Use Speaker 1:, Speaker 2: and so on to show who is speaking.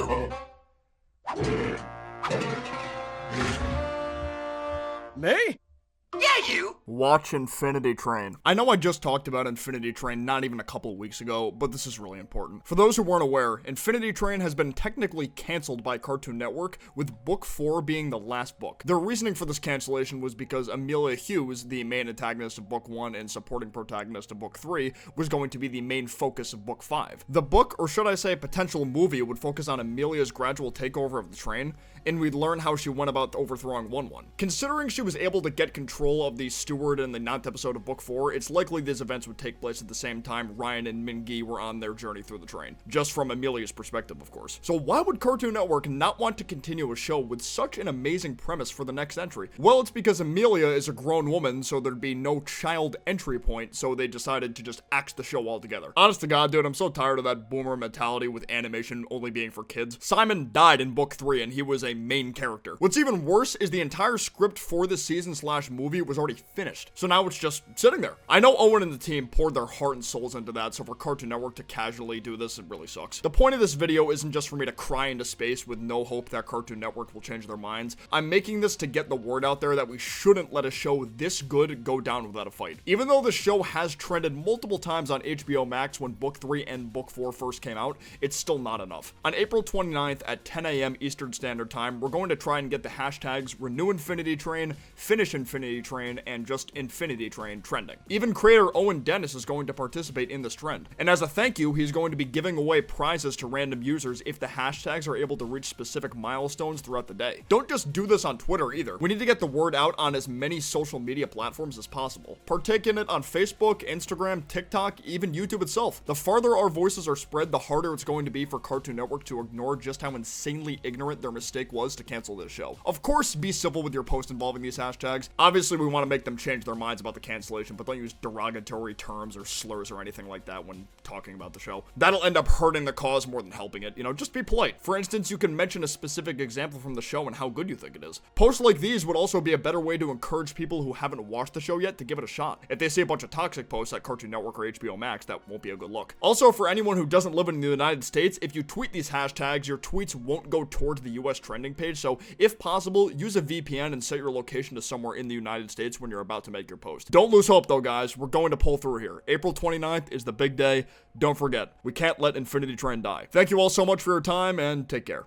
Speaker 1: Me?
Speaker 2: Yeah, you!
Speaker 1: Watch Infinity Train. I know I just talked about Infinity Train not even a couple weeks ago, but this is really important. For those who weren't aware, Infinity Train has been technically canceled by Cartoon Network, with Book 4 being the last book. Their reasoning for this cancellation was because Amelia Hughes, the main antagonist of Book 1 and supporting protagonist of Book 3, was going to be the main focus of Book 5. The book, or should I say potential movie, would focus on Amelia's gradual takeover of the train, and we'd learn how she went about overthrowing 1-1. Considering she was able to get control of the steward in the 9th episode of Book 4, it's likely these events would take place at the same time Ryan and Min-gi were on their journey through the train. Just from Amelia's perspective, of course. So why would Cartoon Network not want to continue a show with such an amazing premise for the next entry? Well, it's because Amelia is a grown woman, so there'd be no child entry point, so they decided to just axe the show altogether. Honest to God, dude, I'm so tired of that boomer mentality with animation only being for kids. Simon died in Book 3, and he was a main character. What's even worse is the entire script for this season/movie was already finished, so now it's just sitting there. I know Owen and the team poured their heart and souls into that, so for Cartoon Network to casually do this, it really sucks. The point of this video isn't just for me to cry into space with no hope that Cartoon Network will change their minds. I'm making this to get the word out there that we shouldn't let a show this good go down without a fight. Even though the show has trended multiple times on HBO Max when Book 3 and Book 4 first came out, it's still not enough. On April 29th at 10 a.m. Eastern Standard Time, we're going to try and get the hashtags Renew Infinity Train, Finish Infinity Train, and just Infinity Train trending. Even creator Owen Dennis is going to participate in this trend. And as a thank you, he's going to be giving away prizes to random users if the hashtags are able to reach specific milestones throughout the day. Don't just do this on Twitter either. We need to get the word out on as many social media platforms as possible. Partake in it on Facebook, Instagram, TikTok, even YouTube itself. The farther our voices are spread, the harder it's going to be for Cartoon Network to ignore just how insanely ignorant their mistake was to cancel this show. Of course, be civil with your post involving these hashtags. Obviously, we want to make them change their minds about the cancellation, but don't use derogatory terms or slurs or anything like that when talking about the show. That'll end up hurting the cause more than helping it. You know, just be polite. For instance, you can mention a specific example from the show and how good you think it is. Posts like these would also be a better way to encourage people who haven't watched the show yet to give it a shot. If they see a bunch of toxic posts at Cartoon Network or HBO Max, that won't be a good look. Also, for anyone who doesn't live in the United States, if you tweet these hashtags, your tweets won't go towards the US trending page, so if possible, use a VPN and set your location to somewhere in the United States when you're about to make your post. Don't lose hope though, guys. We're going to pull through here. April 29th is the big day. Don't forget, we can't let Infinity Train die. Thank you all so much for your time, and take care.